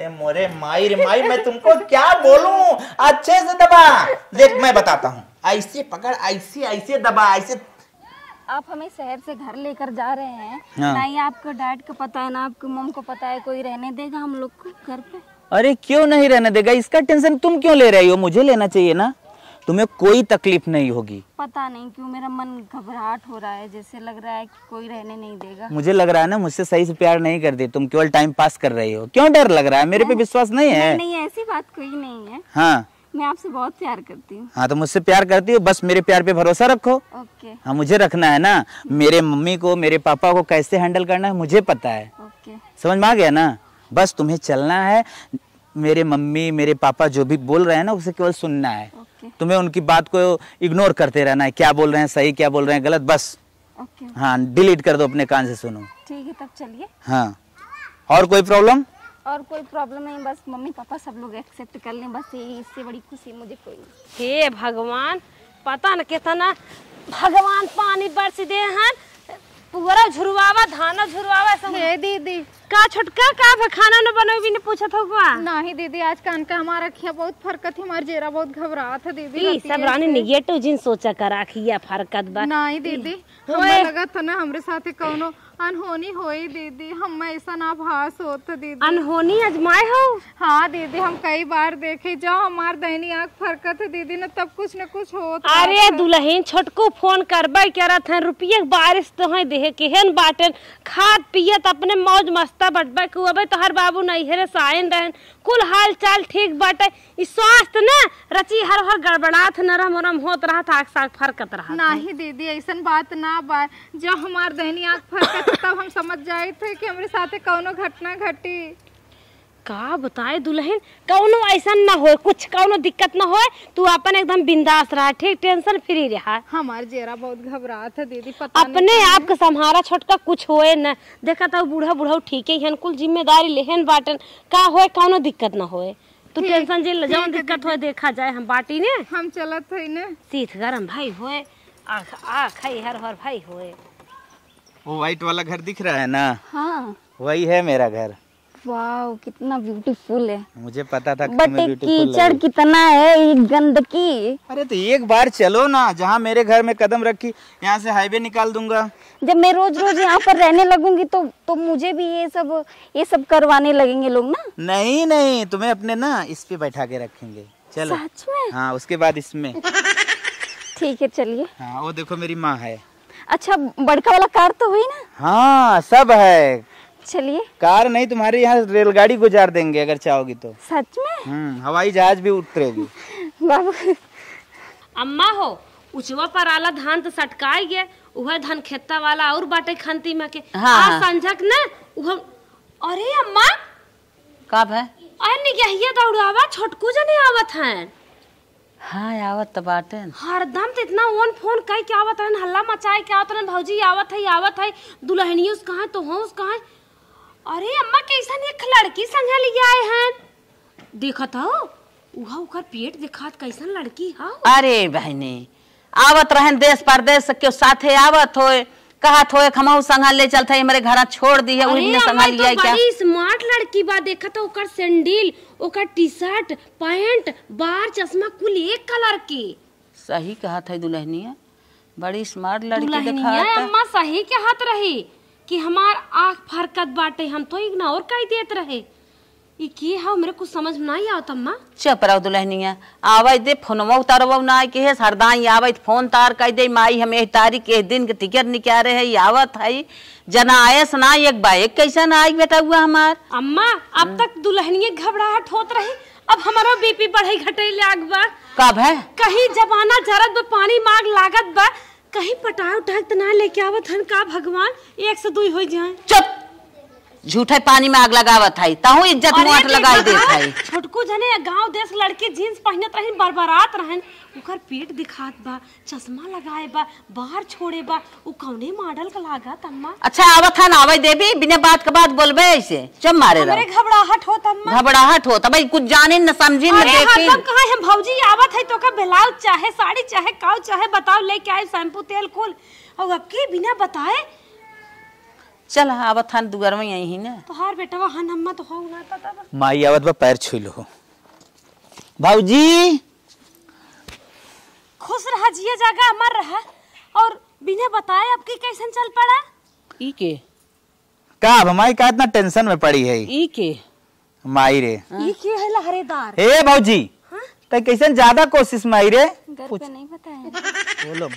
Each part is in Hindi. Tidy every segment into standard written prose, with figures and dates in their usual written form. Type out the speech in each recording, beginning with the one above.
अरे मोरे माई रे माई, मैं तुमको क्या बोलूं, अच्छे से दबा। देख मैं बताता हूँ, ऐसे पकड़, ऐसे ऐसे दबा, ऐसे। आप हमें शहर से घर लेकर जा रहे हैं, हाँ। ना ही आपको डैड को पता है ना आपको मम को पता है, कोई रहने देगा हम लोग को घर पे? अरे क्यों नहीं रहने देगा, इसका टेंशन तुम क्यों ले रही हो, मुझे लेना चाहिए ना। तुम्हें कोई तकलीफ नहीं होगी। पता नहीं क्यों मेरा मन घबराहट हो रहा है, जैसे लग रहा है कि कोई रहने नहीं देगा। मुझे लग रहा है ना मुझसे सही से प्यार नहीं करती, तुम केवल टाइम पास कर रही हो। क्यों डर लग रहा है, मेरे पे विश्वास नहीं है? नहीं ऐसी बात कोई नहीं है। हाँ मैं आपसे बहुत प्यार करती हूँ। हाँ, तो मुझसे प्यार करती हो, बस मेरे प्यार पे भरोसा रखो। ओके। हाँ, मुझे रखना है ना। मेरे मम्मी को, मेरे पापा को कैसे हैंडल करना है मुझे पता है। ओके। समझ में आ गया ना? बस तुम्हें चलना है, मेरे मम्मी मेरे पापा जो भी बोल रहे हैं ना उसे केवल सुनना है। ओके। तुम्हें उनकी बात को इग्नोर करते रहना है, क्या बोल रहे हैं सही, क्या बोल रहे हैं गलत, बस। ओके। हाँ, डिलीट कर दो, अपने कान से सुनो। ठीक है, तब चलिए। हाँ, और कोई प्रॉब्लम? और कोई प्रॉब्लम नहीं, बस मम्मी पापा सब लोग एक्सेप्ट कर लें, बस यही, इससे बड़ी खुशी मुझे कोई नहीं। हे भगवान, पता न कितना भगवान पानी बरस दे हैं, पूरा झुरवावा धाना झुरवावा सब। हे दीदी का छोटका का खाना न बनावे भी न पूछत होगा? नहीं दीदी, आज कान का हमारा खिया बहुत फरकत थी, हमारा जेरा बहुत घबरा था दीदी। ई सब रानी निगेटिव जिन सोचा करा खिया फरकत बा। नहीं दीदी, हमें लगा था ना हमरे साथे कौनो अनहोनी होई दीदी, हम ऐसा ना भास होता दीदी। अनहोनी अजमाए हो? हाँ दीदी, हम कई बार देखे, जब हमार दहनी आँख फरकत है दीदी न तब कुछ न कुछ होता। अरे दुल्हन छोटको फोन करबे करत है, रुपये बारिश तो है देहे केहन बाटन, खाद पियत अपने मौज मस्ता बटबे कुबे तोहर बाबू नैहरे साइन रहन, कुल हाल चाल ठीक बाटे। इस स्वास्थ्य ना रची हर हर गड़बड़ात नरम नरम होत रहा था, साग फरकत रहा। नहीं दीदी, ऐसा बात ना बा, जब हमार दहनी आँख फरकत तब हम समझ जाए थे कि हमारे साथे कौनो घटना घटी। का बताए दुल्हन, कौनो ऐसा ना हो, कुछ कौनो दिक्कत ना हो, तू अपन एकदम बिंदास रहा, ठीक, टेंशन फ्री रहा। हमारे जेरा बहुत घबरा था दीदी, पता अपने आप के संभारा छोटका, कुछ होए न। देखा था बूढ़ा बूढ़ा ठीक है, कुल जिम्मेदारी लेहन बाटन, का होए कौनो दिक्कत ना होए, तू टेंशन जे जाऊं दिक्कत होए देखा जाए, हम बाटी ने हम चलत है ने सीठ गरम भाई होए, आ खाई हर हर भाई होए। वो व्हाइट वाला घर दिख रहा है ना? हाँ। वही है मेरा घर। वाव, कितना ब्यूटीफुल है। मुझे पता था कि बट तुम्हें ब्यूटीफुल कीचड़ कितना है, ये गंदगी। अरे तो एक बार चलो ना, जहाँ मेरे घर में कदम रखी, यहाँ से हाईवे निकाल दूंगा। जब मैं रोज रोज यहाँ पर रहने लगूंगी तो मुझे भी ये सब करवाने लगेंगे लोग ना। नहीं नहीं, तुम्हें अपने ना इस पे बैठा के रखेंगे। चलो। सच में? हाँ, उसके बाद इसमें। ठीक है, चलिए। हाँ, वो देखो मेरी माँ है। अच्छा, बड़का वाला कार तो हुई ना? हाँ, सब है। चलिए। कार नहीं, तुम्हारे यहाँ रेलगाड़ी गुजार देंगे अगर चाहोगी तो। सच में? हवाई जहाज भी उतरेगी। बाबू। अम्मा हो, उचवा पर आला धान तो सटकाई गए, उहे धान खेता वाला और बाटे खंती में के। हाँ। संझक ना उह। अरे अम्मा कब है? अरे यही दौड़ावा छोटकू जने आवत हैं। हाँ आवत तो बाटे। हरदम तो इतना ओन फोन कई के आवत है, हल्ला मचाए के आवत है, भौजी आवत है, दुल्हनियों कहाँ तो हों कहाँ। अरे अम्मा कैसा एक लड़की संगे लिए आए हैं, देखत हो उहा उकर पेट दिखात कैसन लड़की हा। अरे बहनी, आवत रहन देश परदेश के साथे आवत होए, कहत होए खमाऊ संगा ले चलता है, मेरे घर छोड़ दी है, उन्हें संगा लिया क्या। बड़ी स्मार्ट लड़की बा, देखत ओकर सैंडल, ओकर टी-शर्ट, पैंट, बार, चश्मा कुल एक कलर की। सही कहत है दुल्हनिया, बड़ी स्मार्ट लड़की दिखात है। अम्मा सही कहत रही कि हमार आँख फरकत बाटे, हम तो इग्नोर कर देत रहे। ये की है मेरे कुछ समझ में नहीं आवत अम्मा। चुप रहो दुल्हनिया, आवे दे फोनवा उतारवा ना के है, सरदाई आवे फोन तार कह दे, माई हमें तारीख के दिन के टिकट निकाले है, आवत है जना आए सुना एक बाइक कैसा ना आई बेटा हुआ हमार। अम्मा अब तक दुल्हनिया घबराहट होत रही, अब हमारा बीपी बढ़े घटे लाग बा। कब है? कहीं जमाना जरत बा, पानी मांग लागत बा, कहीं पटाव उठाक तो ना लेके आवत हन का भगवान, 1 से 2 हो जाए। चुप, झूठे पानी में आग लगावत है, ताहू इज्जत मोट लगाई देत है। छोटकू जने गांव देश लड़के जींस पहनत रहन, बरबरात रहन, उकर पेट दिखात बा, चश्मा लगाए बा, बाहर छोड़े बा, उ कौने मॉडल का लागत अम्मा। अच्छा आवत है ना, आवे देवी बिना बात के बात बोलबे ऐसे चुप मारे रहो। हमरे घबराहट होत अम्मा। घबराहट होत भाई, कुछ जाने न समझी न देखी। अरे हम कहां हम भौजी आवत है तो का ब्लाउज चाहे साड़ी चाहे काउ चाहे बताओ लेके आए, शैम्पू तेल कुल, और अब के बिना बताए चल आवत हन दुगर में यही ना। तोहार बेटवा हन हम्मा तो हो ना पता बा। माई आवत बा, पैर छू लो। भाऊजी खुश रहा जिया जागा अमर रहा और बिना बताए आपकी कैसन चल पड़ा। ई के का अब हमारी का इतना टेंशन में पड़ी है ई के माई रे। ये के है लहरेदार। ए भाऊजी तो कैसन ज्यादा कोशिश माई रे घर पे नहीं बताया। बोलो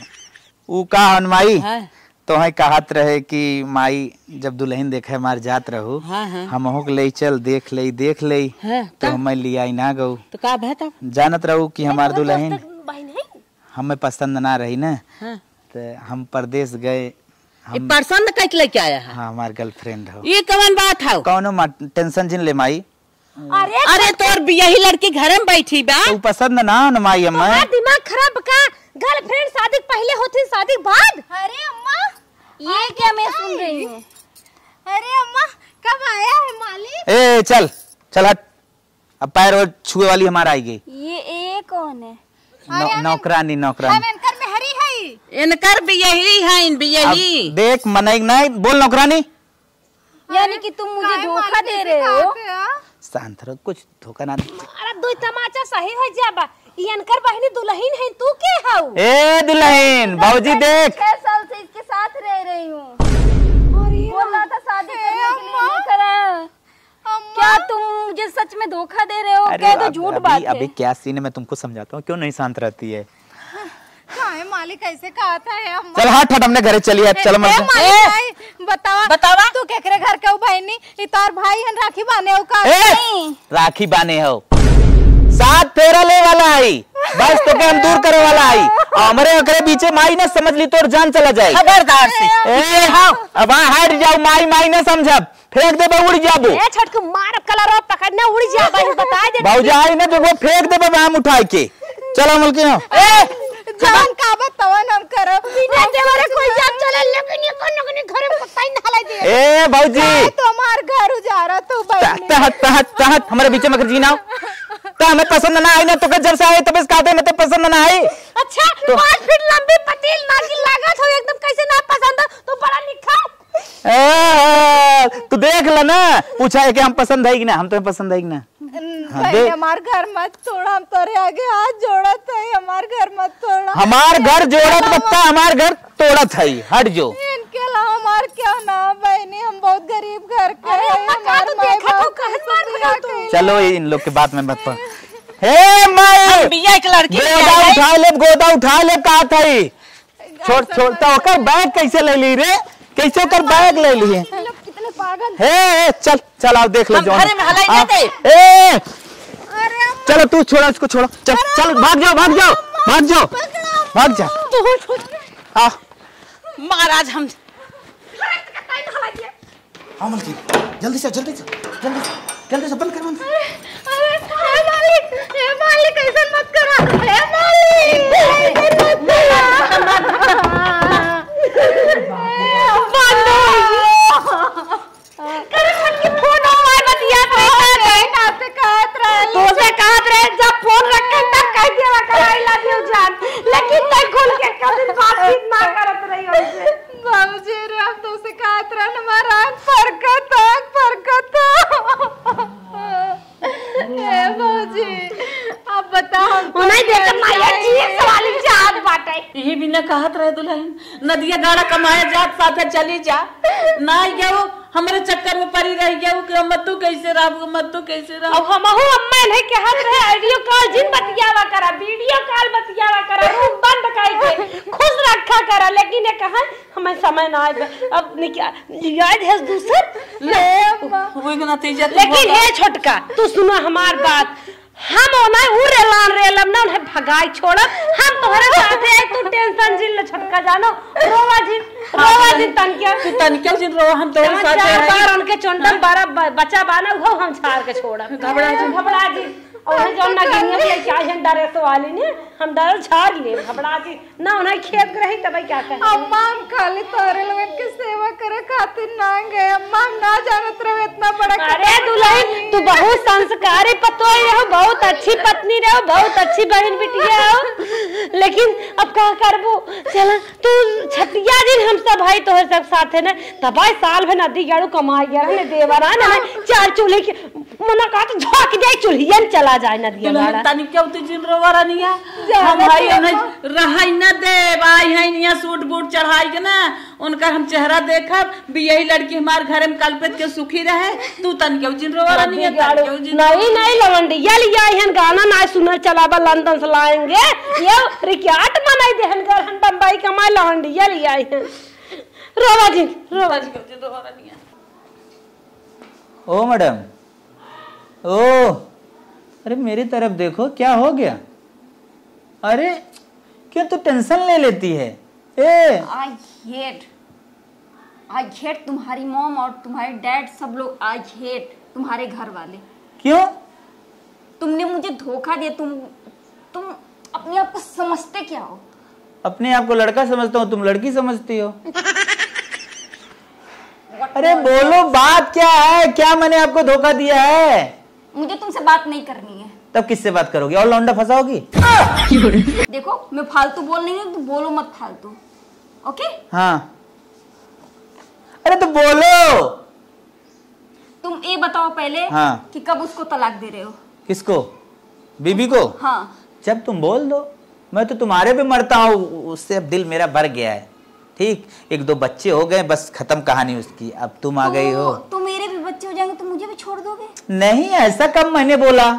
ऊ का हन माई हाँ तो है कहत रहे कि माई जब दुल्हन देखे मार जात रहू हाँ हाँ हम हो ले चल देख ले हाँ, तो हमें लिया ना गऊ। तो का भय तब जानत रहू कि हमार दुल्हन भाई नहीं हमें पसंद ना रही ना हाँ। तो हम परदेश गए। ये पसंद कैसे लेके आया है? हाँ हमार गर्लफ्रेंड हो। ये कवन बात है? कौनो टेंशन जिन ले माई। अरे तोर यही लड़की घर में बैठी बा तो पसंद ना हो ना माई हमें। दिमाग खराब का गर्लफ्रेंड शादी पहले होती शादी बाद। अरे अम्मा, ये क्या मैं सुन रही हूँ? अरे अम्मा कब आया है मालिक? ए चल चल हट, अब पैर और छुए वाली हमारा आई गई। ये कौन है? नौकरानी नौकरानी इनकर में हरी है। इनकर भी यही है इन भी यही। अब देख मनई नहीं बोल नौकरानी। यानी कि तुम मुझे धोखा दे रहे हो? शांत रहो, कुछ धोखा ना दे। अरे दो तमाचा सही हो जाबा। इनकर बहनी दुल्हन है तू के हाउ? ए दुल्हन भाऊजी देख 6 साल से इसके साथ रह रही हूँ। बोल रहा था शादी करने के लिए नहीं करा। क्या तुम मुझे सच में धोखा दे रहे हो? क्या तो झूठ बात है। अभी क्या सीन है मैं तुमको समझाता हूँ, क्यों नहीं शांत रहती है। मालिक ऐसे कहा था है अम्मा। चल हट हट हमने घरे चलिए चल बतावा तू केकरे घर के बहनी इतार भाई हन राखी बाने हो का? राखी बाने हो साथ फेरा ले वाला आई बस तो के हम दूर करे वाला आई हमारे अकरे पीछे माई ने समझ ली तो जान चला जाए। खबरदार से ए हाँ अब हट जाओ माई माई ने समझब फेंक दे उड़ जाबो। ए छटकू मार कलर और पकड़ना उड़ जाबा बता दे। भाऊजी आई ना तो वो फेंक दे हम उठा के। चलो मलकी जान का बतावन हम करब बिना देवरे कोई जान चले लेकिन ये कन्ने घर में पता ही ना हलाई दे। ए भाऊजी तुम्हार घर उजारा तू बहनी तहत हमारे बीच में जी ना तो हमें पसंद ना आई ना तो जब से आए तब कहते मैं तो पसंद ना आई। अच्छा 5 फीट लंबी पतील नागिन लागत हो एकदम कैसे ना पसंद तो बड़ा निखा। तू देख ल ना पूछा है कि हम पसंद है कि ना हम तुम्हें पसंद है कि ना। भाई हमार घर मत तोड़ा हम तोरे आगे हाथ जोड़त है हमार घर मत तोड़ा। हमार घर जोड़त बत्ता हमार घर तोड़त है हट जो। इनके अलावा हमार क्या ना बहनी हम बहुत गरीब घर के हैं हमार माई बाप चलो इन लोग के बात में मत पड़। हे माई बिया एक लड़की गोदा उठा ले कहा था छोड़ छोड़ता होकर बैग कैसे ले ली रे कैसे कर बैग ले लिए कितने पागल। हे चल चल आओ देख ले घरे में हलाई जाते। ए चलो तू छोड़ा इसको छोड़ो चल चल भाग जाओ भाग जाओ भाग जाओ भाग जा हाँ महाराज हम मलकी जल्दी से जल्दी से जल्दी जल्दी से बंद कर बंद। मालिक ऐसा मत करो मालिक जब फोन रखे तब कह दिया कर आई लव यू जान लेकिन तक खोल के कभी बातचीत ना करत रही हो। बाबूजी रे हम तो उसे कहत रहन हमारा आँख फरकत ए बाबूजी अब बताओ नहीं देख माया जी सवाल जात बाटे। यही बिना कहत रहे दुल्हन नदिया गाड़ा कमाए जात साथे चली जा ना गयो हमारे चक्कर में पड़ी रह गया कि मत कैसे रह मत कैसे रह। अब हमहु अम्मा ने कहत रहे ऑडियो कॉल जिन बतियावा करा वीडियो कॉल बतियावा करा रूम बंद कर के खुश रखा करा लेकिन ये कहा हमें समय ना आए अब क्या याद है दूसर वो नतीजा लेकिन हे छोटका तू सुनो हमार बात हम ओना उ रेलम ना उन्हें भगाई छोड़ब हम तोहरे साथे है तू टेंशन जिन ले छोटका जानो रोवा जिन तनके जिन रो हम तोरे साथे है बार उनके चोंडम बारा बच्चा बाना वो हम छाड़ के छोड़ब घबरा जिन और जो ना गिनिया पे क्या हम डरे तो वाली ने हम डर झाड़ ले घबरा के ना उन्हें खेत रही तब क्या कहे अम्मा हम खाली तोरे लोगन के सेवा करे खातिर ना गए अम्मा, हम ना जानत रहे इतना बड़ा। अरे दुल्हन तू बहुत संस्कारी पतोई रहो, बहुत अच्छी पत्नी रहो, बहुत अच्छी बहन बिटिया हो, लेकिन अब क्या करबो। चल तू छतिया दिन हम सब भाई तोहर सब साथे ने तबाई साल भर नदी गाड़ू कमा गया ने देवरा ना चार चूल्हे के मना का तो झोंक जाए चूल्हियन चला जाए नदिया गाड़ा तनी क्यों तू जिन रोवरा निया हम भाई उन्हें रहाई न दे भाई है निया सूट बूट चढ़ाई के ना उनका हम चेहरा देखा भी यही लड़की हमारे घर में कल्पित के सुखी रहे। तू तन क्यों जिन रोवरा निया नहीं नहीं लवंडिया लिया हन गाना ना सुनल चलाबा लंदन से लाएंगे ये रिकार्ड मनाई देहन घर हम बम्बई कमाई लवंडिया लिया हन रोवा जी रोवा जी जिन रोवरा निया। ओ मैडम ओ अरे मेरी तरफ देखो क्या हो गया। अरे क्यों तू टेंशन ले लेती है। ए आई हेट तुम्हारी मॉम और तुम्हारे डैड, सब लोग आई हेट तुम्हारे घर वाले। क्यों? तुमने मुझे धोखा दिया। तुम अपने आप को समझते क्या हो? अपने आप को लड़का समझता हूँ, तुम लड़की समझती हो। अरे बोलो बात क्या है, क्या मैंने आपको धोखा दिया है? मुझे तुमसे बात नहीं करनी है। तब किससे बात करोगी? और लौंडा फंसाओगी? देखो मैं फालतू बोल रही हूँ तो बोलो मत फालतू, ओके? हाँ अरे तो बोलो। तुम ये बताओ पहले हाँ। कि कब उसको तलाक दे रहे हो? किसको? बीबी को? हाँ। जब तुम बोल दो। मैं तो तुम्हारे पे मरता हूँ, उससे अब दिल मेरा भर गया है। ठीक, एक दो बच्चे हो गए, बस खत्म कहानी उसकी। अब तुम आ गई हो तो मेरे भी बच्चे हो जाएंगे तो मुझे भी छोड़ दोगे? नहीं, ऐसा कब मैंने बोला।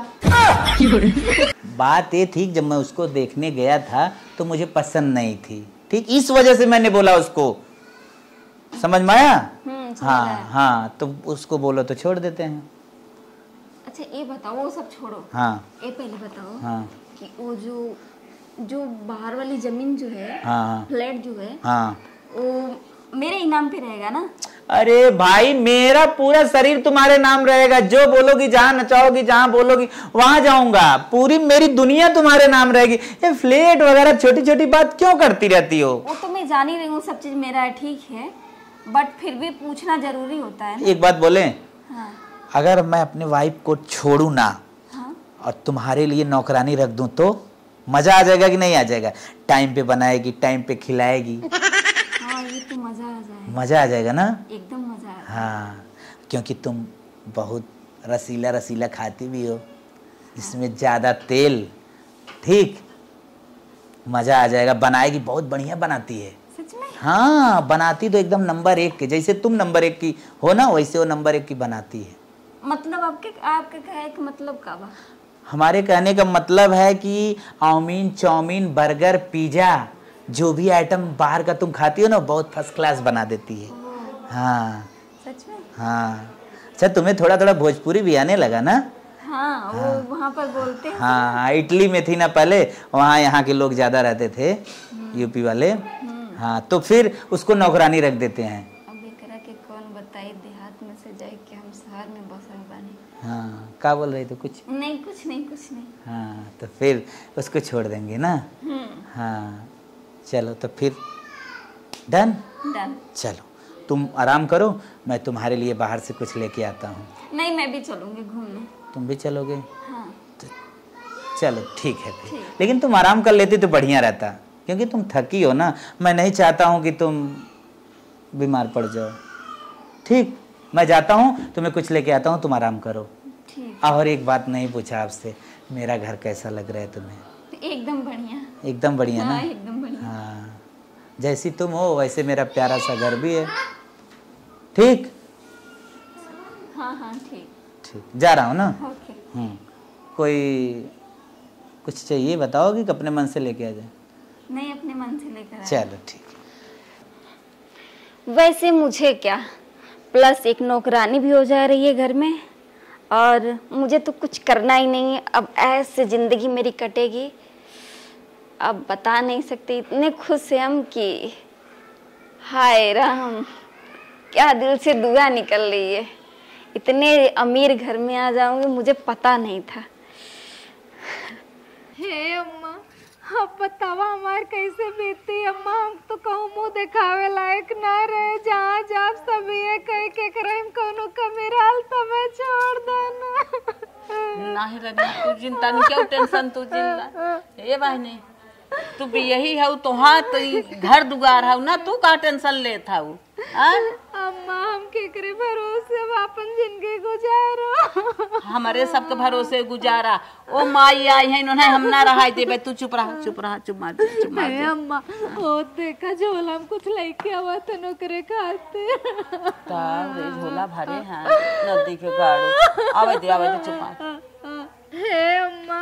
बात ये थी जब मैं उसको देखने गया था तो मुझे पसंद नहीं थी, ठीक, इस वजह से मैंने बोला उसको। समझ में आया? हाँ हाँ, तो उसको बोलो तो छोड़ देते हैं। अच्छा ये बताओ, वो सब छोड़ो। हाँ ये पहले बताओ हाँ कि वो जो बाहर वाली जमीन जो है, हाँ फ्लैट जो है, हाँ, वो मेरे ही नाम पे रहेगा ना? अरे भाई मेरा पूरा शरीर तुम्हारे नाम रहेगा। जो बोलोगी, जहाँ नचाओगी, जहाँ बोलोगी वहां जाऊंगा। पूरी मेरी दुनिया तुम्हारे नाम रहेगी। ये फ्लैट वगैरह छोटी छोटी बात क्यों करती रहती हो? वो तो मैं जान ही रही हूँ, सब चीज मेरा है, ठीक है, बट फिर भी पूछना जरूरी होता है ना। एक बात बोले, हाँ। अगर मैं अपने वाइफ को छोड़ू ना, हाँ? और तुम्हारे लिए नौकरानी रख दूं तो मजा आ जाएगा कि नहीं आ जाएगा? टाइम पे बनाएगी, टाइम पे खिलाएगी। हाँ ये तो मजा आ जाएगा। मजा आ जाएगा ना? एकदम मजा आ। हाँ, क्योंकि तुम बहुत रसीला रसीला खाती भी हो, जिसमें ज्यादा तेल। ठीक, मजा आ जाएगा। बनाएगी, बहुत बढ़िया बनाती है। सच में? हाँ, बनाती तो एकदम नंबर 1 के, जैसे तुम नंबर 1 की हो ना, वैसे वो नंबर 1 की बनाती है। मतलब आपके कहने का मतलब का बा? हमारे कहने का मतलब है कि आउमीन, चाउमीन, बर्गर, पिज्जा, जो भी आइटम बाहर का तुम खाती हो ना, बहुत फर्स्ट क्लास बना देती है। हाँ सच में? हाँ। अच्छा, तुम्हें थोड़ा थोड़ा भोजपुरी भी आने लगा ना? हाँ, वो वहाँ पर बोलते हैं। हाँ हाँ, इटली में थी ना पहले, वहाँ यहाँ के लोग ज्यादा रहते थे, यूपी वाले। हाँ, तो फिर उसको नौकरानी रख देते हैं। अब एकरा के कौन बताई, देहात में से जाए कि हम शहर में बसल बानी। हाँ, क्या बोल रही थी? कुछ नहीं, कुछ नहीं। हाँ, तो फिर उसको छोड़ देंगे ना? हाँ, चलो तो फिर डन। चलो तुम आराम करो, मैं तुम्हारे लिए बाहर से कुछ लेके आता हूँ। नहीं, मैं भी चलूंगी घूमने। तुम भी चलोगे? हाँ। तो चलो ठीक है फिर। लेकिन तुम आराम कर लेती तो बढ़िया रहता, क्योंकि तुम थकी हो ना। मैं नहीं चाहता हूँ कि तुम बीमार पड़ जाओ। ठीक, मैं जाता हूँ, तुम्हें कुछ लेके आता हूँ, तुम आराम करो। ठीक। और एक बात नहीं पूछा आपसे, मेरा घर कैसा लग रहा है तुम्हें? एकदम बढ़िया। एकदम बढ़िया ना? हाँ, एकदम बढ़िया। हाँ, जैसी तुम हो वैसे मेरा प्यारा सा घर भी है। ठीक? हाँ ठीक। जा रहा हूँ ना? ओके। कोई कुछ चाहिए बताओगी कि अपने मन से लेके आ जाए? नहीं, अपने मन से लेकर। चलो ठीक है। वैसे मुझे क्या, प्लस एक नौकरानी भी हो जा रही है घर में, और मुझे तो कुछ करना ही नहीं है। अब ऐसे जिंदगी मेरी कटेगी, अब बता नहीं सकते। इतने खुश हैं हम कि हाय राम, क्या दिल से दुआ निकल रही है। इतने अमीर घर में आ जाऊंगी, मुझे पता नहीं था। हे अम्मा, अब बतावा हमार कैसे बीती अम्मा। हम तो कहूँ मुँह दिखावे लायक ना रहे, जहाँ जाब सब ये कह के करम कोनो कमी रहल तबे छोड़ देना। नहीं रनिया तू चिंता नहीं, क्यों टेंशन तू चिंता। ए बहनी तू भी यही है तो हाँ तो घर दुगार है ना, तू का टेंशन लेता हूँ। अम्मा हम केकरे भरोसे अपन जिंदगी गुजारो। हमारे सबके भरोसे गुजारा। ओ माई आई है इन्होंने हम ना रहा दे। तू चुप रहा चुप रहा, चुप मार चुप मार। अम्मा ओ देखा झोला में कुछ लेके आवा तनो करे खाते। रे झोला भरे हैं नदी के गाड़ो। आवे दे चुप मार। हे अम्मा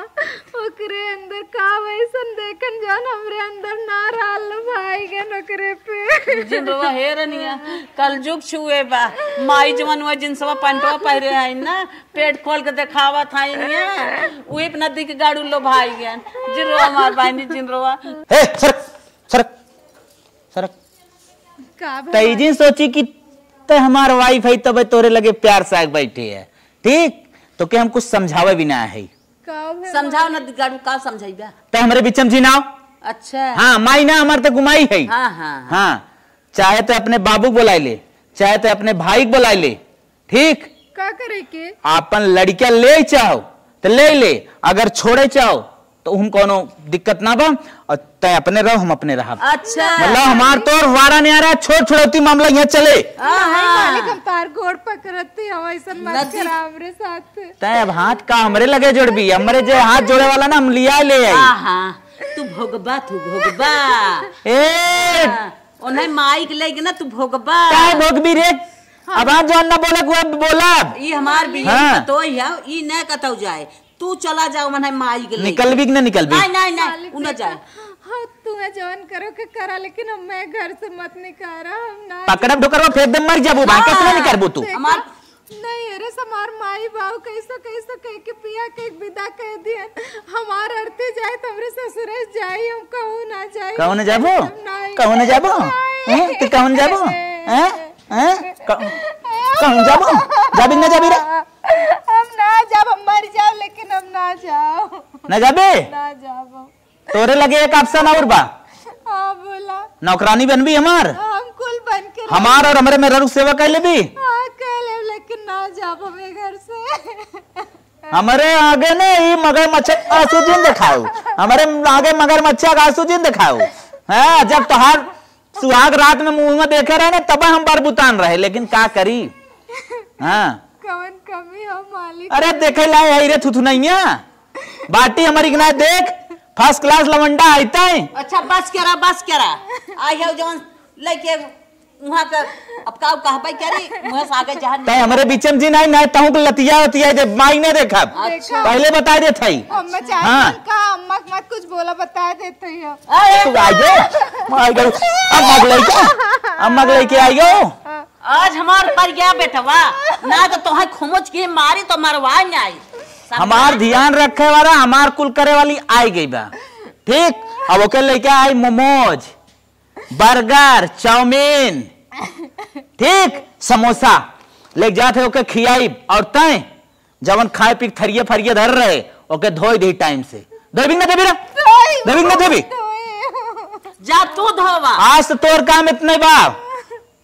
ओकरे अंदर का वैसन देखन जान हमरे अंदर ना रहल भाई के नकरे पे। जिंदवा हे रनिया कल जुग छुए बा। माई जवन वो जिनसवा पैंटवा पहरे है ना, पेट खोल के दिखावा था उहे पे नदी के गाड़ू लो भाई गन। जिनवा मार बहनी जिनवा। ए सरक सरक सरक। का तईजी सोची कि ते हमार वाइफ है तब तोरे लगे प्यार से बैठे है, ठीक तो के हम कुछ समझावे भी ना है। समझाओ ना गाड़ू का समझाइबा। ते हमरे बीच में जिनाओ। अच्छा हाँ माई ना हमारे ते गुमाई है। हाँ चाहे तो अपने बाबू बुलाई ले, चाहे तो अपने भाई बुलाई ले, ठीक। का करे के अपन लड़किया ले चाहो तो ले ले, अगर छोड़े चाहो तो हम कोनो दिक्कत ना बा, और तय अपने रहो हम अपने रहा। अच्छा मतलब हमार तो वारा नहीं आ रहा, छोड़ छोड़ती मामला यहाँ चले। मालिक हम तार गोड़ पकड़ती हम ऐसा मत करा हमरे साथ। तय अब हाथ का हमरे लगे जोड़ भी, हमरे जो हाथ जोड़े वाला ना हम लिया ले आई। तू भोगबा ए उन्हें माई के लेके ना तू भोगबा। काय भोग भी रे, अब आज जो ना बोला को बोला। ई हमार बिया तो है, ई न कतौ जाए। तू चला जाओ मन है माई के लेके। निकल भी कि ना निकल भी? नहीं उन जाए। हाँ तू है जवान करो के करा, लेकिन हम मैं घर से मत निकारा। हम ना पकड़ब ढोकरवा फेंक दे मर जाबू भाई, कैसे नहीं करबू तू? हमार नहीं अरे समार माई बाबू कैसा कैसा कह के पिया के विदा कह दिया। हमार अड़ते जाए तो हमरे ससुरे जाए, हम कहूँ ना जाए। कहूँ ना जाबो? कहूँ ना जाबो? तू कहूँ जाबो? कहूँ जाबो? जाबी ना जाबी रे? हम ना जाब, हम मर जाओ लेकिन हम ना जाओ। ना जाबे? ना जाओ। तोरे लगे एक ऑप्शन और बा। हाँ बोला। नौकरानी बनबी हमार? हम कुल बन के हमार और हमारे मेरा रुक सेवा कर ले भी। हाँ कर ले, लेकिन ना जाब हमें घर से। हमारे आगे ने ये मगरमच्छ आंसू जिन दिखाओ, हमारे आगे मगरमच्छ का आंसू जिन दिखाओ। हाँ जब तोहार सुहाग रात में मुंह में देखे रहे ना तब हम बरबुतान रहे, लेकिन का करी। हाँ कौन कमी हो मालिक? अरे देखे लाए है रे थुथु नहीं है बाटी हमारी गिनाए देख, फर्स्ट क्लास लवंडा आईता है। अच्छा बस करा आई है जवन लेके वहां का अब का कहबई करी मुंह से आगे जहां तय हमरे बीचम जी नहीं ताहू के लतिया दे माई ने देखा। पहले बता दे थई। अम्मा चाहे हाँ। का अम्मा मत कुछ बोला बता देते हो। तू आ गयो माई गयो अम्मा लेके आई गयो। आज हमार पर गया बेटवा ना तो तोहे खुमुच के मारी तो मरवा नहीं आई। हमार ध्यान रखे वाला हमार कुल करे वाली आई गई बा, ठीक। अब ओके लेके आई मोमोज, बर्गर, चाउमीन, ठीक, समोसा ले जाते ओके खियाई, और तय जवन खाए पी थरिये फरिये धर रहे ओके धोई दे टाइम से। देवी ना देवी जा तू धोवा। आज तो तोर काम इतने बा,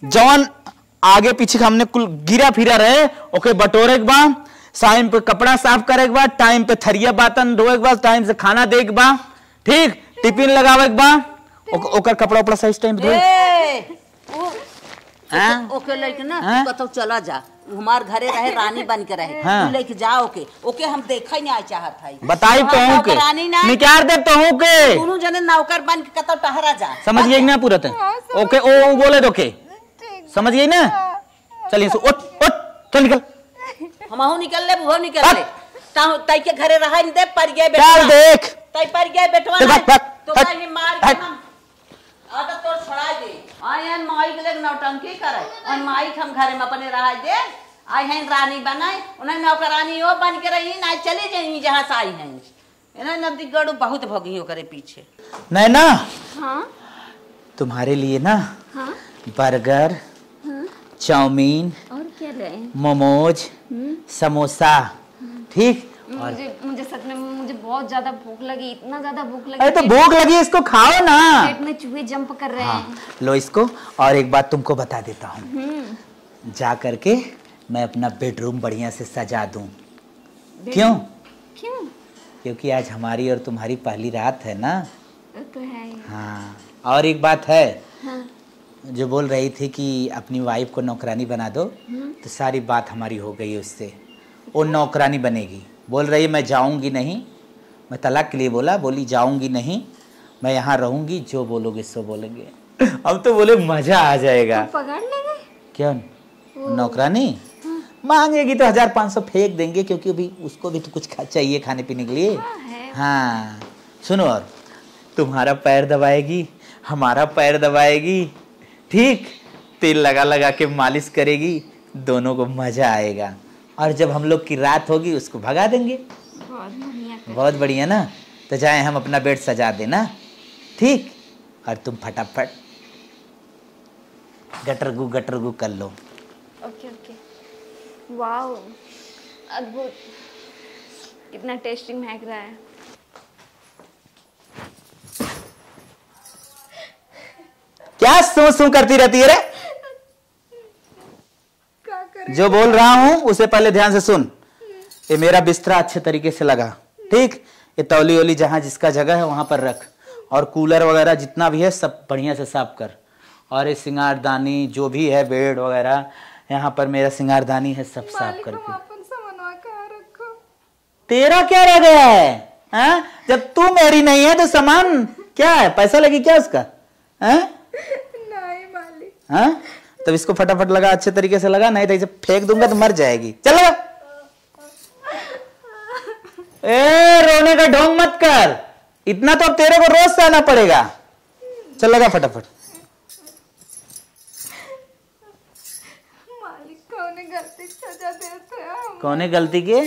जवन आगे पीछे हमने कुल गिरा फिरा रहे ओके बटोरे के बा, टाइम पे कपड़ा साफ करे के बा, टाइम पे थरिया बर्तन धोए के बा, टाइम से खाना दे के बा, ठीक, टिफिन लगावे के बा, ओकर कपड़ा उपड़ा सही टाइम धोए। ओके लेके ना कतो चला जा, हमार घरे रहे रानी बन के रहे। हाँ। तू लेके जा ओके हम देखा ही नहीं चाहत है। बताई तो हूं के रानी ना निकाल दे तो हूं के दोनों जने नौकर बन के कतो टहरा जा। समझ गई ना पूरा? ओके ओ बोले दो के समझ गई ना? चलिए उठ चल निकल। हमहू निकल ले वो निकल ले तई के घरे रहा नहीं दे पर गए बेटा। चल देख तई पर गए बेटवा तो कहीं मार के हम आदत तो छुड़ा दे। आयन माई के लेके नौटंकी करे और माई हम घरे में अपने रहा दे। आई हैं रानी बनाए उन्हें नौकरानी हो बन के रही ना चली जाई जहां से आई हैं। इन्हें नदी गड़ू बहुत भोगी हो करे पीछे। नैना हाँ तुम्हारे लिए ना हाँ बर्गर, चाउमीन, और क्या रहे? मोमोज, समोसा, ठीक, मुझे सच में मुझे बहुत ज्यादा भूख लगी, इतना ज्यादा भूख लगी। अरे तो भूख लगी, इसको खाओ ना। पेट में चूहे जंप कर रहे हैं। लो इसको। और एक बात तुमको बता देता हूँ, जा करके मैं अपना बेडरूम बढ़िया से सजा दूं। क्यों? क्योंकि आज हमारी और तुम्हारी पहली रात है ना। तो है। हाँ, और एक बात है। जो बोल रही थी कि अपनी वाइफ को नौकरानी बना दो, तो सारी बात हमारी हो गई उससे। वो नौकरानी बनेगी। बोल रही है मैं जाऊंगी नहीं, मैं तलाक के लिए बोला, बोली जाऊंगी नहीं, मैं यहाँ रहूंगी, जो बोलोगे सो बोलेंगे। अब तो बोले मजा आ जाएगा। पकड़ लेंगे? क्यों? नौकरानी मांगेगी तो 1500 फेंक देंगे, क्योंकि अभी उसको भी तो कुछ चाहिए खाने पीने के लिए। हाँ सुनो, और तुम्हारा पैर दबाएगी, हमारा पैर दबाएगी, ठीक, तेल लगा लगा के मालिश करेगी, दोनों को मजा आएगा। और जब हम लोग की रात होगी उसको भगा देंगे। बहुत बढ़िया ना। तो जाए हम अपना बेड सजा देना, ठीक, और तुम फटाफट गटर गु कर लो। Okay okay. वाओ, अद्भुत, कितना टेस्टी महक रहा है। क्या सू करती रहती है रे? जो बोल रहा हूं उसे पहले ध्यान से सुन। ये मेरा बिस्तरा अच्छे तरीके से लगा, ठीक, ये तौली ओली जहां जिसका जगह है वहां पर रख, और कूलर वगैरह जितना भी है सब बढ़िया से साफ कर। और ये सिंगारदानी जो भी है, बेड वगैरह, यहाँ पर मेरा सिंगारदानी है, सब साफ करके। तेरा क्या रह गया है? हाँ? जब तू मेरी नहीं है तो सामान क्या है? पैसा लगी क्या उसका? हाँ? नहीं मालिक। हाँ? तब इसको फटाफट लगा, अच्छे तरीके से लगा, नहीं तो इसे फेंक दूंगा तो मर जाएगी। चल लगा। ए रोने का ढोंग मत कर, इतना तो अब तेरे को रोज सहना पड़ेगा। चल लगा फटाफट। कौने गलती की?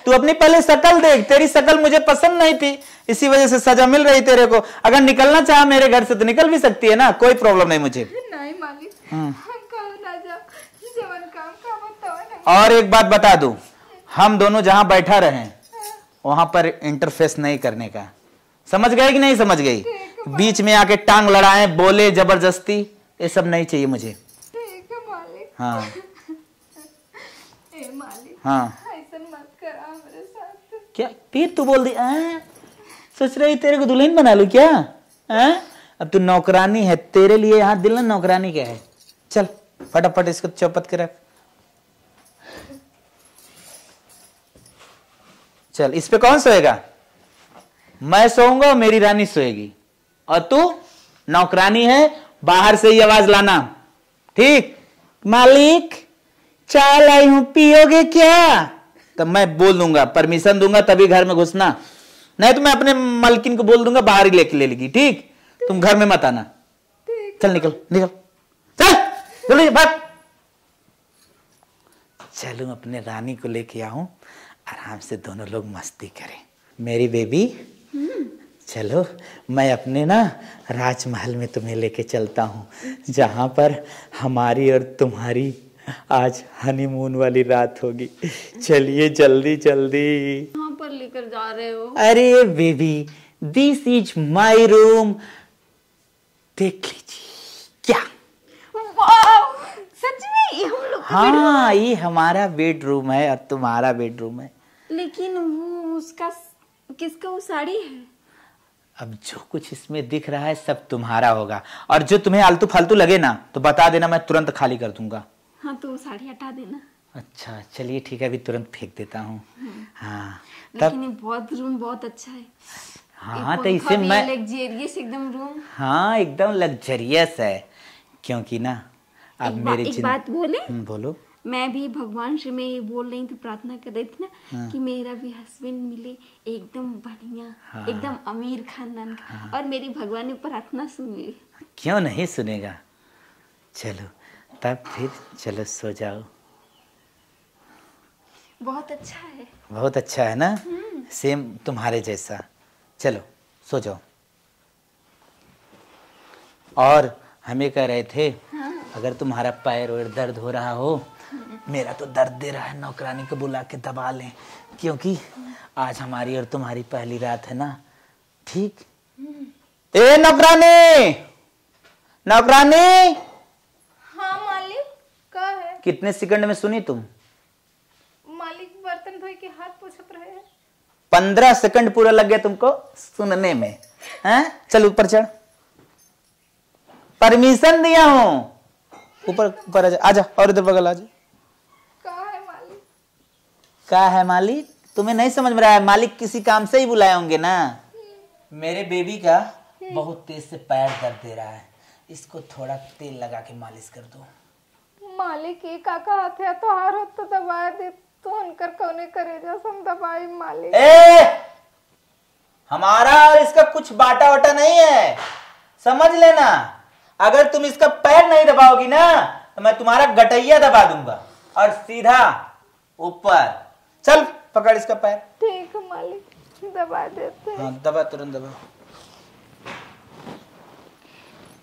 तू अपनी पहले शकल देख, तेरी शकल मुझे पसंद नहीं थी, इसी वजह से सजा मिल रही तेरे को। अगर निकलना चाह मेरे घर से तो निकल भी सकती है ना, कोई प्रॉब्लम नहीं मुझे। नहीं मालिक, और एक बात बता दूं, हम दोनों जहां बैठा रहे वहां पर इंटरफेस नहीं करने का। समझ गए कि नहीं समझ गई? बीच में आके टांग लड़ाए, बोले जबरदस्ती, ये सब नहीं चाहिए मुझे। ठीक है मालिक। हाँ ए मालिक, हाँ, ऐसा मत करा मेरे साथ। क्या फिर तू बोल दी? सोच रही तेरे को दुल्हन बना लूं क्या? अब तू नौकरानी है, तेरे लिए यहाँ दिल ना नौकरानी क्या है। चल फटाफट इसको चौपट के रख। चल, इस पे कौन सोएगा? मैं सोऊंगा और मेरी रानी सोएगी, और तू नौकरानी है, बाहर से ही आवाज लाना, ठीक? मालिक चाय लाई हूं, पियोगे क्या? तब मैं बोल दूंगा, परमिशन दूंगा तभी घर में घुसना, नहीं तो मैं अपने मालकिन को बोल दूंगा बाहर ही लेके ले लेगी, ठीक? तुम घर में मत आना। चल निकल निकल, चल जल्दी भाग। चलूं अपने रानी को लेके आऊं, आराम से दोनों लोग मस्ती करें। मेरी बेबी, चलो मैं अपने ना राजमहल में तुम्हें लेके चलता हूँ, जहाँ पर हमारी और तुम्हारी आज हनीमून वाली रात होगी। चलिए जल्दी जल्दी। कहाँ पर लेकर जा रहे हो? अरे baby, this is my room, देख लीजिए। क्या? वाव, सच में ये हम लोग? हाँ, ये हमारा बेडरूम है और तुम्हारा बेडरूम है। लेकिन वो उसका किसका वो साड़ी है? अब जो कुछ इसमें दिख रहा है सब तुम्हारा होगा, और जो तुम्हें आलतू फालतू लगे ना तो बता देना, मैं तुरंत खाली कर दूंगा। हाँ तो वो साड़ी हटा देना। अच्छा चलिए ठीक है, अभी तुरंत फेंक देता हूँ। हाँ लेकिन ये बहुत रूम बहुत अच्छा है। हाँ तो इसे मैं लग्जरियस एकदम रूम। हाँ एकदम लग्जरियस है, क्योंकि ना अब मेरी एक बात बोले? बोलो। मैं भी भगवान से मैं ये बोल रही थी, प्रार्थना कर रही थी ना, कि मेरा भी हस्बैंड मिले एकदम बढ़िया, एकदम अमीर खानदान का, और मेरी भगवान ने प्रार्थना सुनी। क्यों नहीं सुनेगा? चलो तब फिर चलो सो जाओ। बहुत अच्छा है। बहुत अच्छा है ना, सेम तुम्हारे जैसा। चलो सो जाओ। और हमें कह रहे थे, अगर तुम्हारा पैर और दर्द हो रहा हो मेरा तो दर्द दे रहा है, नौकरानी को बुला के दबा लें, क्योंकि आज हमारी और तुम्हारी पहली रात है ना। ठीक। ए नौकरानी, नौकरानी। हाँ मालिक, का है? कितने सेकंड में सुनी तुम? मालिक बर्तन धोए के हाथ पोछत रहे हैं। 15 सेकंड पूरा लग गया तुमको सुनने में, हैं? चल ऊपर चढ़, परमिशन दिया हूं। ऊपर ऊपर आजा, और इधर बगल आजा। का है मालिक? क्या है मालिक? तुम्हें नहीं समझ में रहा है? मालिक किसी काम से ही बुलाए होंगे ना। मेरे बेबी का बहुत तेज से पैर दर्द दे रहा है, इसको थोड़ा तेल लगा के मालिश कर दो। मालिक ये काका हाथ है तो हार हो तो दबा दे, तो उनकर कौने करे जा सम दबाई मालिक। हमारा और इसका कुछ बाटा वाटा नहीं है, समझ लेना। अगर तुम इसका पैर नहीं दबाओगी ना तो मैं तुम्हारा गटैया दबा दूंगा और सीधा ऊपर। चल पकड़ इसका पैर। ठीक है मालिक, दबा देते हैं। हाँ दबा, तुरंत दबा।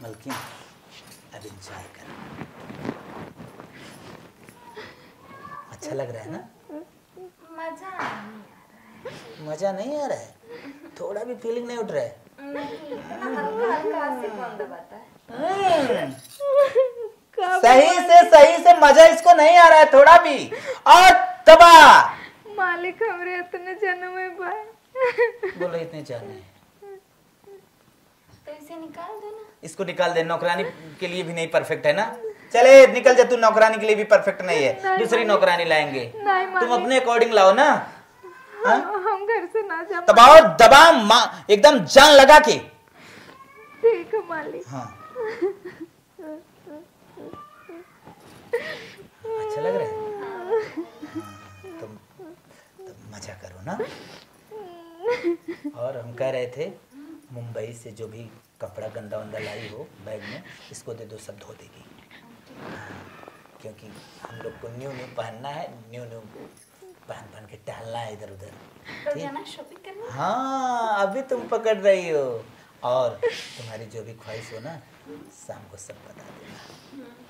मलकिन अब एंजॉय कर, अच्छा लग रहा है ना? मजा नहीं आ रहा है? थोड़ा भी फीलिंग नहीं उठ रहा है? सही से मजा इसको नहीं आ रहा है थोड़ा भी। और दबा। मालिक हमरे इतने जन्म में भाई। बोलो इतने जाने तो इसे निकाल दो ना। इसको निकाल दे, नौकरानी के लिए भी नहीं परफेक्ट है ना। चले निकल जा, तू नौकरानी के लिए भी परफेक्ट नहीं है, दूसरी नौकरानी लाएंगे। तुम अपने अकॉर्डिंग लाओ ना। हम घर से ना जा। दबाओ, दबा एकदम जान लगा के। ठीक है मालिक। हाँ अच्छा लग रहा है? हाँ, तुम मजा करो ना। और हम कह रहे थे मुंबई से जो भी कपड़ा गंदा वंदा लाई हो बैग में, इसको दे दो, सब धो देगी। क्योंकि हम लोग को न्यू पहनना है, न्यू पहन के टहलना है इधर उधर। तो जाना शॉपिंग करने। हाँ अभी तुम पकड़ रही हो, और तुम्हारी जो भी ख्वाहिश हो ना शाम को सब बता देना।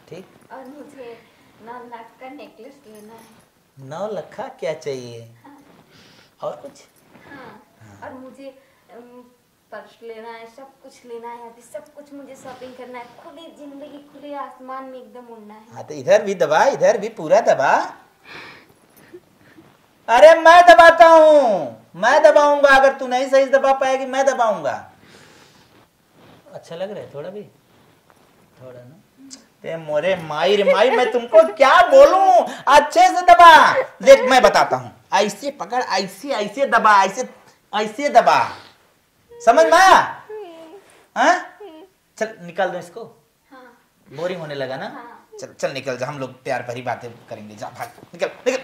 ठीक। और मुझे 9 लाख का नेकलेस लेना है। 9 लाख क्या चाहिए? हाँ। और कुछ? हाँ। और मुझे पर्स लेना है, सब कुछ लेना है, अभी सब कुछ मुझे शॉपिंग करना है, खुली जिंदगी, खुले आसमान में एकदम उड़ना है। हाँ तो इधर भी दबा, इधर भी पूरा दबा। अरे मैं दबाता हूँ, मैं दबाऊंगा, अगर तू नहीं सही दबा पाएगी मैं दबाऊंगा। अच्छा लग रहा है थोड़ा भी? थोड़ा ना? ते मोरे माई रे माई, मैं तुमको क्या बोलूं, अच्छे से दबा। देख मैं बताता हूँ, ऐसे पकड़, ऐसे ऐसे दबा, ऐसे ऐसे दबा, समझ में आया? हाँ? चल निकाल दो इसको। हाँ। बोरिंग होने लगा ना? हाँ। चल चल निकल जा, हम लोग प्यार भरी बातें करेंगे। जा भाग, निकल निकल।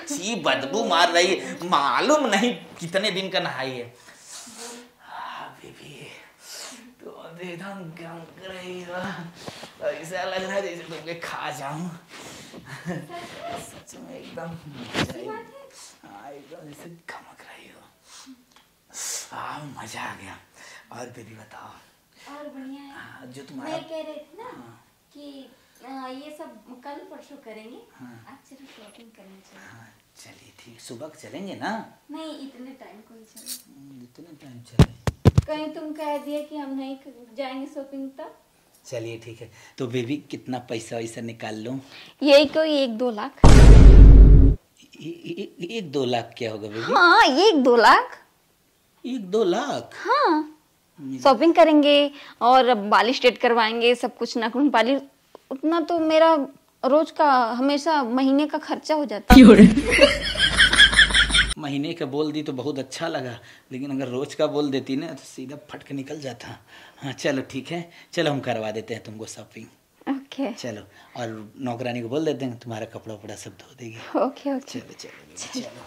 छी बदबू मार रही है, मालूम नहीं कितने दिन का नहाई है। बेबी तो एकदम गंग रही हो, ऐसा लग रहा है जैसे तुमके खा जाऊं। सच में एकदम एकदम जैसे गमक रही हो। मजा आ गया। और बेबी बताओ। और बढ़िया है। जो तुम्हारा मैं कह रही थी ना कि ये सब कल परसों करेंगे। आज सिर्फ शॉपिंग करनी चाहिए। हाँ चलिए ठीक, सुबह चलेंगे ना? नहीं इतने टाइम को ही चले। इतने टाइम चले? कहीं तुम कह दिए कि हम नहीं जाएंगे शॉपिंग तब। चलिए ठीक है। तो बेबी कितना पैसा वैसा निकाल लूं? यही कोई 1-2 लाख। 1-2 लाख क्या होगा बेबी? हाँ 1-2 लाख। 1-2 लाख? हाँ शॉपिंग करेंगे और बाली स्ट्रेट करवाएंगे, सब कुछ नाखून बाली, उतना तो मेरा रोज का हमेशा महीने का खर्चा हो जाता है। महीने का बोल दी तो बहुत अच्छा लगा, लेकिन अगर रोज का बोल देती ना तो सीधा फट के निकल जाता। हाँ चलो ठीक है, चलो हम करवा देते हैं तुमको शॉपिंग। ओके चलो, और नौकरानी को बोल देते हैं तुम्हारा कपड़ा वपड़ा सब धो देगी। Okay okay. चलो चलो चलो,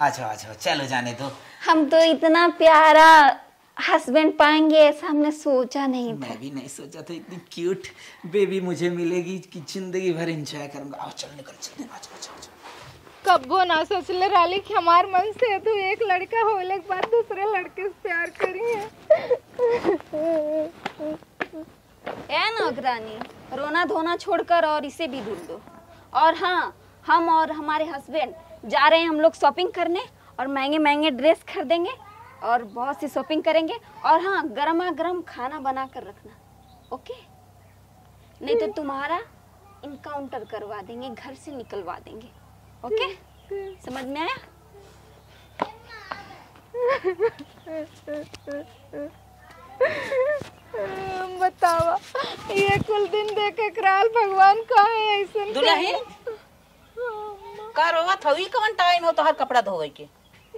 अच्छा अच्छा चलो जाने दो। हम तो इतना प्यारा हस्बैंड पाएंगे ऐसा हमने सोचा नहीं था। मैं भी नहीं सोचा था इतनी क्यूट बेबी मुझे मिलेगी कि जिंदगी भर एंजॉय करूंगा। आओ चल निकल चलते हैं। अच्छा कब्बो ना सोच ले राली कि हमार मन से तू एक लड़का होले के बाद दूसरे लड़के से प्यार करी है। ए नौकरानी, रोना धोना छोड़कर और इसे भी धुल दो। और हाँ, हम और हमारे हस्बैंड जा रहे हैं हम लोग शॉपिंग करने और महंगे महंगे ड्रेस खरीदेंगे और बहुत सी शॉपिंग करेंगे। और हाँ, गर्मा गर्म खाना बना कर रखना, ओके? नहीं तो तुम्हारा इनकाउंटर करवा देंगे, घर से निकलवा देंगे, ओके? समझ में आया? बतावा, ये कुल दिन देखे कराल भगवान कहे ऐसे दुल्हन का रोवत हवी कौन टाइम हो तोहर कपड़ा धोवे के?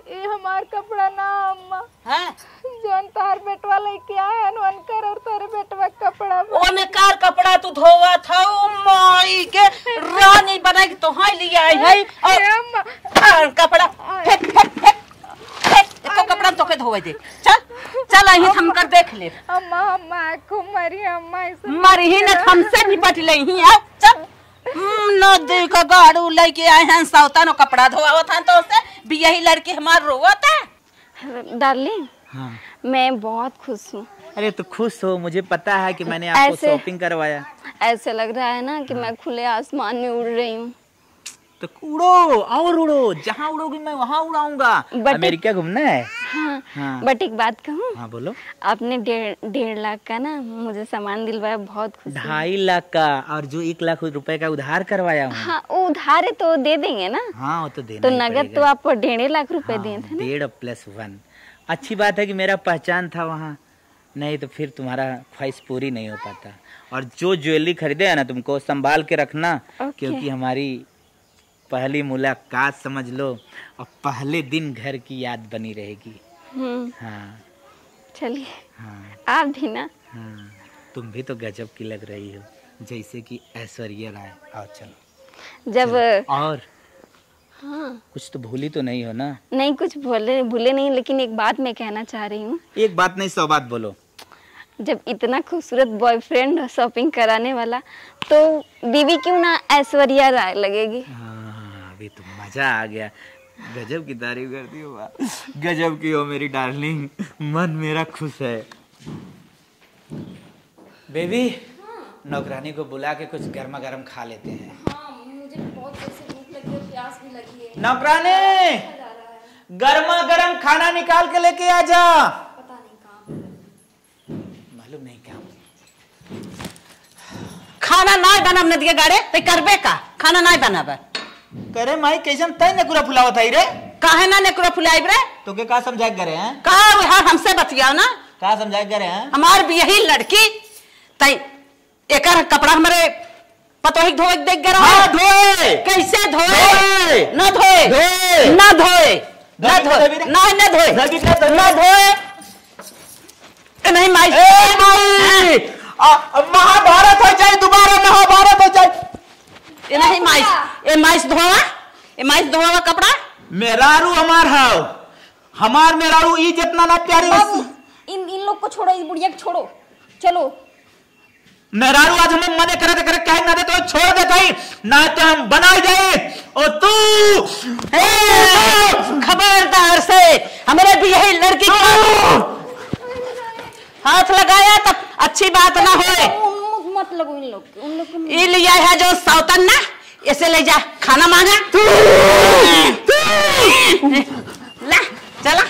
ये हमार कपड़ा ना अम्मा, हैं जोन तार बेटवा लेके आए वन कर और तारे बेटवा कपड़ा ओने कार कपड़ा तू धोवा था माई के रानी बना के तो हां लिए आई है और कपड़ा फेंक फेंक फेंक एको कपड़ा तो के धोवे दे। चल चल અહીં हम कर देख ले। अम्मा अम्मा को मरी अम्मा ऐसे मरी ही न हमसे निपट ले ही आ। चल नदी का गाड़ू लेके आए हैं सौतानो कपड़ा धोवावत हैं तो उससे भी यही लड़की हमार रोवत है। डार्लिंग, हाँ। मैं बहुत खुश हूँ। अरे तो खुश हो, मुझे पता है कि मैंने आपको ऐसे- शॉपिंग करवाया। ऐसे लग रहा है ना कि मैं खुले आसमान में उड़ रही हूँ। तो उड़ो और उड़ो, जहाँ उड़ोगी मैं वहाँ उड़ाऊंगा। But- अमेरिका घूमना है। हाँ, हाँ। बट एक बात कहूँ, हाँ बोलो। आपने 1.5 लाख का ना मुझे सामान दिलवाया, बहुत खुश हूँ। 2.5 लाख का और जो 1 लाख रुपए का उधार करवाया हूँ। हाँ, उधार है तो दे देंगे ना। हाँ वो तो देना तो ही नगद पड़ेगा। तो आपको 1.5 लाख रुपए हाँ, दिए थे ना। 1.5 + 1। अच्छी बात है कि मेरा पहचान था वहाँ, नहीं तो फिर तुम्हारा ख्वाहिश पूरी नहीं हो पाता। और जो ज्वेलरी खरीदे है ना तुमको संभाल के रखना, Okay. क्योंकि हमारी पहली मुलाकात समझ लो और पहले दिन घर की याद बनी रहेगी। हाँ चलिए, हाँ आप भी ना। हाँ, तुम भी तो गजब की लग रही हो, जैसे कि ऐश्वर्या राय। आओ चलो। जब और हाँ, कुछ तो भूली तो नहीं हो ना? नहीं कुछ भूले नहीं, लेकिन एक बात मैं कहना चाह रही हूँ। एक बात नहीं 100 बात बोलो। जब इतना खूबसूरत बॉयफ्रेंड शॉपिंग कराने वाला, तो बीवी क्यों ना ऐश्वर्या राय लगेगी। हाँ, अभी तो मजा आ गया। गजब की तारीफ करती हो, वाह। गजब की हो मेरी डार्लिंग, मन मेरा खुश है। बेबी, नौकरानी को बुला के कुछ गर्मा गर्म खा लेते हैं। हाँ, मुझे बहुत भूख लगी है, प्यास भी लगी है। नौकरानी, गर्मा गर्म खाना निकाल के लेके आ जा। पता नहीं कहाँ मालूम नहीं क्या। खाना नाय बनब नदिया गाड़े ते करबे का खाना नाय बनब करे माई कैसन तय ने पूरा फुलावा था रे? काहे ना नेकुरा फुलाइब रे? तो के का समझा करे हैं? का हमसे बतियाओ ना। का समझा करे हैं? हमार भी यही लड़की तई एकर कपड़ा हमरे पतोही धोए देख गरा। हाँ धोए। कैसे धोए? धोए। ना धोए, धोए। ना धोए, ना धोए, ना धोए, ना धोए। नहीं माई, महाभारत हो जाए, दोबारा महाभारत हो जाए। ये नहीं माइस, ये माइस धोवा, ये माइस धोवा कपड़ा। मेरारू हमार हाउ, हमार मेरारू ई जितना ना प्यारी। इन लोग को छोड़ो, इस बुढ़िया को छोड़ो, चलो। मेहरारू आज हमें मने करे करे कहे ना दे तो छोड़ दे भाई, ना तो हम बना जाए। और तू खबरदार से हमारे भी यही लड़की हाथ लगाया तब अच्छी बात ना होए। मत लगो उन लोग को। ये लिया है जो सौतन ना, इसे ले जा खाना मांगा। ला चला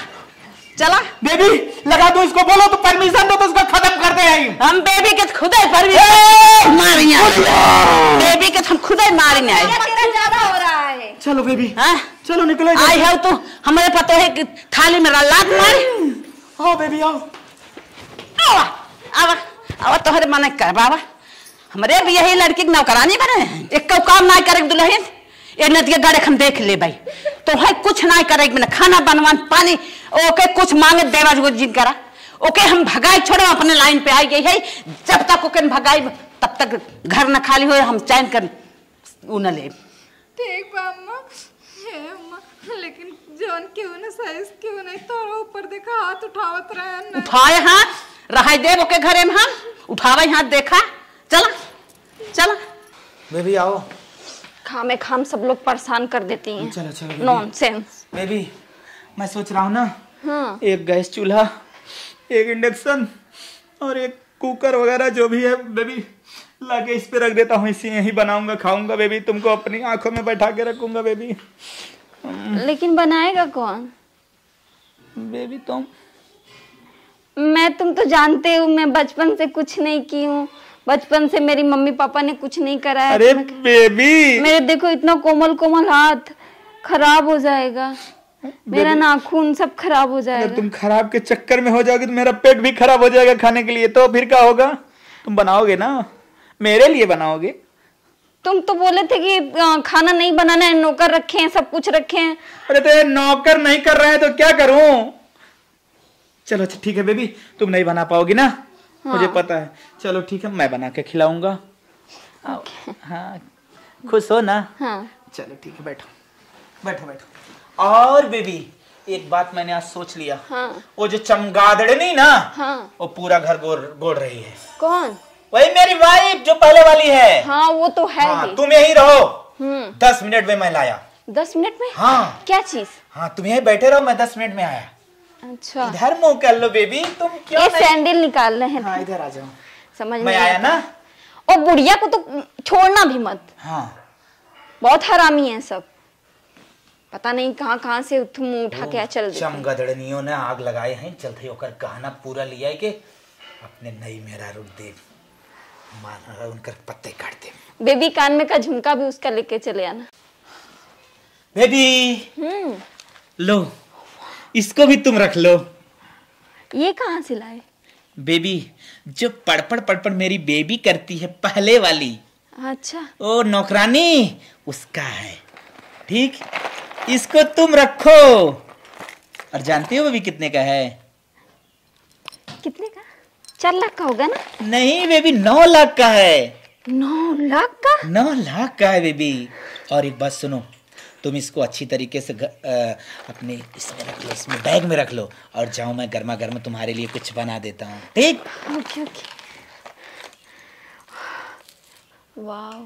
चला। बेबी लगा दो इसको, बोलो तो परमिशन दो तो इसको खत्म कर दे। हम बेबी के खुदे परमिशन मारिया, बेबी के हम खुदे मारने आए। ज्यादा हो रहा है। चलो बेबी, हाँ? चलो निकलो। आई है तू हमारे पतो है कि थाली में लात मारी। आओ बेबी आओ। आवा आवा आवा तोहरे मन कर बाबा, हमारे भी यही लड़की की नौकरानी बने। एक काम ना करे दुल्हन, ये नदिया गाड़े हम देख ले भाई, तो है कुछ ना करे बिना खाना बनवान पानी ओके कुछ मांगे देवा जो जिन करा ओके हम भगाई छोड़ो अपने लाइन पे आई गई है। जब तक ओके भगाई तब तक घर न खाली हो, हम चैन कर उ न ले। ठीक बा अम्मा, हे अम्मा, लेकिन जोन क्यों ना साइज क्यों नहीं तोरो ऊपर देखा हाथ उठावत रहे ना। उठाए हाथ रहा देव ओके घरे में हम उठावे हाथ देखा। चला चला बेबी आओ। खामे खाम सब लोग परेशान कर देती हैं। चलो चलो नॉनसेंस। बेबी मैं सोच रहा हूँ ना, हाँ, एक गैस चूल्हा, एक इंडक्शन और एक कुकर वगैरह जो भी है बेबी लाके इस पे रख देता हूँ, इसी यही बनाऊंगा खाऊंगा बेबी, तुमको अपनी आंखों में बैठा के रखूंगा बेबी। लेकिन बनाएगा कौन? बेबी तुम तुम तो जानते हो मैं बचपन से कुछ नहीं की हूँ, बचपन से मेरी मम्मी पापा ने कुछ नहीं कराया। अरे बेबी मेरे देखो इतना कोमल कोमल हाथ, खराब हो जाएगा मेरा नाखून, सब खराब हो जाएगा। अगर तुम खराब के चक्कर में हो जाओगे तो मेरा पेट भी खराब हो जाएगा खाने के लिए, तो फिर क्या होगा? तुम बनाओगे ना, मेरे लिए बनाओगे। तुम तो बोले थे कि खाना नहीं बनाना है, नौकर रखे हैं, सब कुछ रखे हैं। अरे तो नौकर नहीं कर रहे हैं तो क्या करूं? चलो ठीक है बेबी, तुम नहीं बना पाओगी ना, हाँ। मुझे पता है। चलो ठीक है, मैं बना के खिलाऊंगा। हाँ खुश हो ना? हाँ। चलो ठीक है, बैठो बैठो बैठो। और बेबी एक बात मैंने आज सोच लिया। हाँ। वो जो चमगादड़नी ना, हाँ। वो पूरा घर गोड़ रही है। कौन? वही मेरी वाइफ जो पहले वाली है। हाँ वो तो है। हाँ, तुम यही रहो। 10 मिनट में मैं लाया। 10 मिनट में? हाँ। क्या चीज? हाँ तुम यही बैठे रहो, मैं 10 मिनट में आया। अच्छा इधर मुंह कर लो बेबी, तुम क्यों ये सैंडल निकाल रहे हैं? हाँ इधर आ जाओ। समझ मैं आया ना। और बुढ़िया को तो छोड़ना भी मत। हाँ बहुत हरामी है सब, पता नहीं कहाँ से तुम उठा के चल देते। चमगदड़नियों ने आग लगाए हैं, चलते होकर गहना पूरा लिया है के अपने नई मेरा रूप दे मार उनकर पत्ते काट दे। बेबी कान में का झुमका भी उसका लेके चले आना। बेबी लो, इसको भी तुम रख लो। ये कहाँ से लाए? बेबी जो पड़पड़ मेरी बेबी करती है पहले वाली। अच्छा। ओ नौकरानी उसका है, ठीक। इसको तुम रखो। और जानती हो बेबी कितने का है? कितने का? 4 लाख का होगा ना? नहीं बेबी 9 लाख का है। 9 लाख का? 9 लाख का है बेबी। और एक बात सुनो, तुम इसको अच्छी तरीके से अपने इसमें रख लो, इसमें बैग में रख लो, और जाओ मैं गर्मा गर्म तुम्हारे लिए कुछ बना देता हूँ, ठीक? Okay okay. वाह,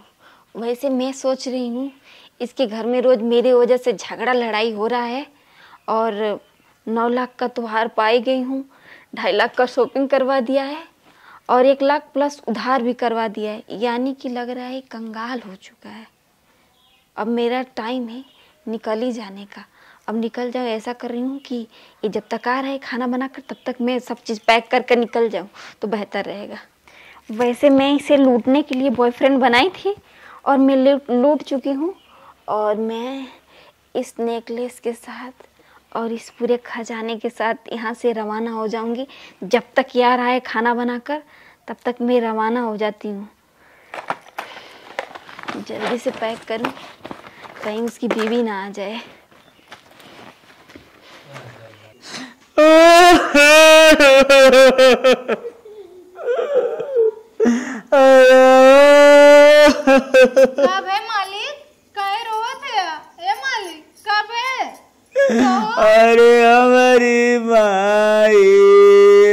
वैसे मैं सोच रही हूँ इसके घर में रोज मेरे वजह से झगड़ा लड़ाई हो रहा है, और 9 लाख का त्योहार पाई गई हूँ, 2.5 लाख का शॉपिंग करवा दिया है, और 1 लाख प्लस उधार भी करवा दिया है, यानी कि लग रहा है कंगाल हो चुका है। अब मेरा टाइम है निकल ही जाने का, अब निकल जाओ। ऐसा कर रही हूँ कि ये जब तक आ रहा है खाना बनाकर, तब तक मैं सब चीज़ पैक करके निकल जाऊँ तो बेहतर रहेगा। वैसे मैं इसे लूटने के लिए बॉयफ्रेंड बनाई थी, और मैं लूट चुकी हूँ, और मैं इस नेकलेस के साथ और इस पूरे खजाने के साथ यहाँ से रवाना हो जाऊँगी। जब तक ये आ रहा है खाना बनाकर, तब तक मैं रवाना हो जाती हूँ। जल्दी से पैक करूं, कहीं उसकी बीवी ना आ जाए। कब है मालिक? काहे रोवत है? ए मालिक कब है? अरे हमारी माई,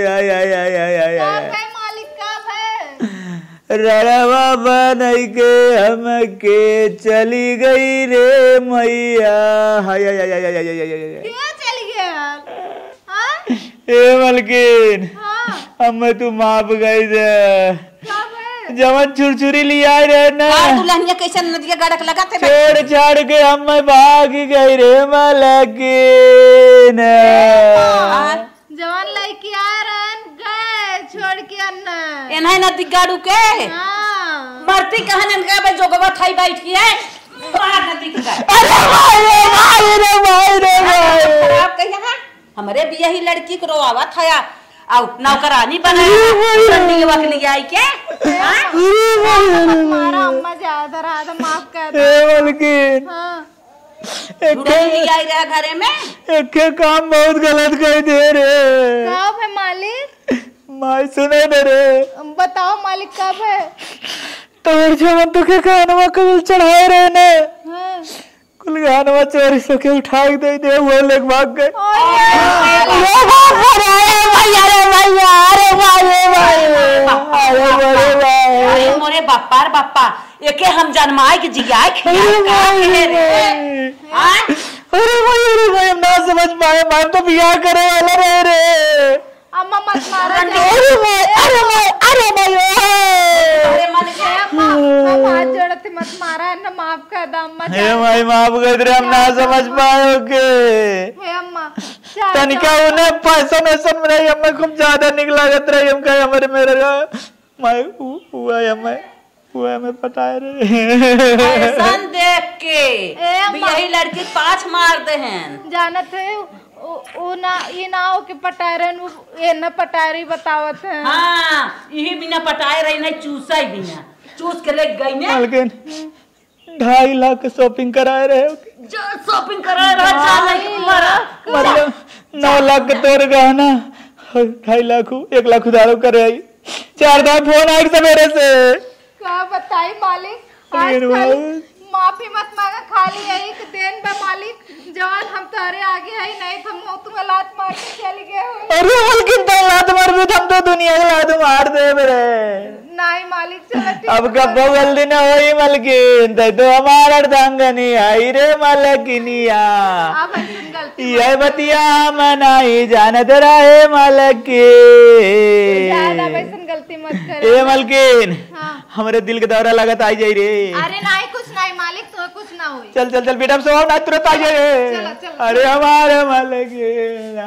आय आय आय आय आय कब है मालिक? कब है? रड़वा बन के हमके चली गई रे मैया। हाय हाय हाय हाय हाय हाय हाय। क्यों चली गई यार? हाँ? ए मलकिन, हाँ? हमें तू माफ गई दे। कब है? जवन छुरछुरी लिया रे ना, दुल्हनिया कैसे नदिया गड़क लगा थे, छोड़ छाड़ के हमें भाग गई रे मलकिन। जवान लड़की आ रहन गए छोड़ के अन्ना। एनहे नदी गाड़ू के हाँ। मरती कहन इनका बे जोगवा थाई बैठी है बाहर नदी के। अरे भाई रे भाई रे भाई, आप कहिए हमरे भी यही लड़की को रोआवा था, आओ नौकरानी बनाया नदी वकली आई के। हमारा अम्मा ज्यादा राधा माफ कर दे। ए मलकिन, हाँ। आई रहा घरे में, एक काम बहुत गलत कर दे रे। कब है मालिक? माई सुने न रे, बताओ मालिक कब है? तोर जवन तो के खानवा कल चढ़ाए रहे ने, हाँ। कुल खानवा चोरी सो के उठा के दे वो लोग भाग गए। अरे मोरे बाप्पा रे बाप्पा, एके हम जन्माए के जियाए अरे भाई हम ना समझ पाए, मैं तो बियाह करे वाला रहे रे। अम्मा मत मारा अरे हे अम्मा हम हाथ जोड़ते मत मारा न माफ कर दो अम्मा हे माई माफ कर दे, हम ना समझ पाए के हे अम्मा तनिका उन्हें पैसा नसन में रही हमें खूब ज्यादा निकला लागत रही हम कहे हमारे मेरे माई हुआ हमें पटाए रे ऐसा देख के ए अम्मा। यही लड़की पाछ मार दे हैं। जानत है वो ना ये ना हो के पटारन ये न पटारी बतावत है हाँ यही बिना पटाए रही नहीं चूसा ही बिना चूस के ले गई ने लेकिन 2.5 लाख शॉपिंग कराए रहे हो जो शॉपिंग करा रहा चाल है तुम्हारा मतलब 9 लाख के तोर गहना 2.5 लाख 1 लाख उधारो करे आई 4 दाम फोन आए सवेरे से क्या बताई मालिक अरे आजकल वाह। माफी मत मांगा खाली यही कि देन बा मालिक जवान हम तारे आगे है नहीं तो हम तुम्हें लात मार के चली गए हो अरे हल्की तो लात मार भी हम तो दुनिया के लात मार दे मेरे नहीं मालिक चलो ठीक अब कब जल्दी न होई मलकिन तो हमारा अर्धांगनी आई रे मलकिनिया अब सुन गलती ये बतिया मनाई जानत रहे मलकी ज्यादा वैसन गलती मत कर ए मलकिन हाँ। हमरे दिल के दौरा लगत आई जाई रे अरे नहीं कुछ नहीं मालिक तो कुछ ना हुई चल चल चल बेटा सो ना तुरंत आ जाए चलो, चलो। अरे हमारे मलकिन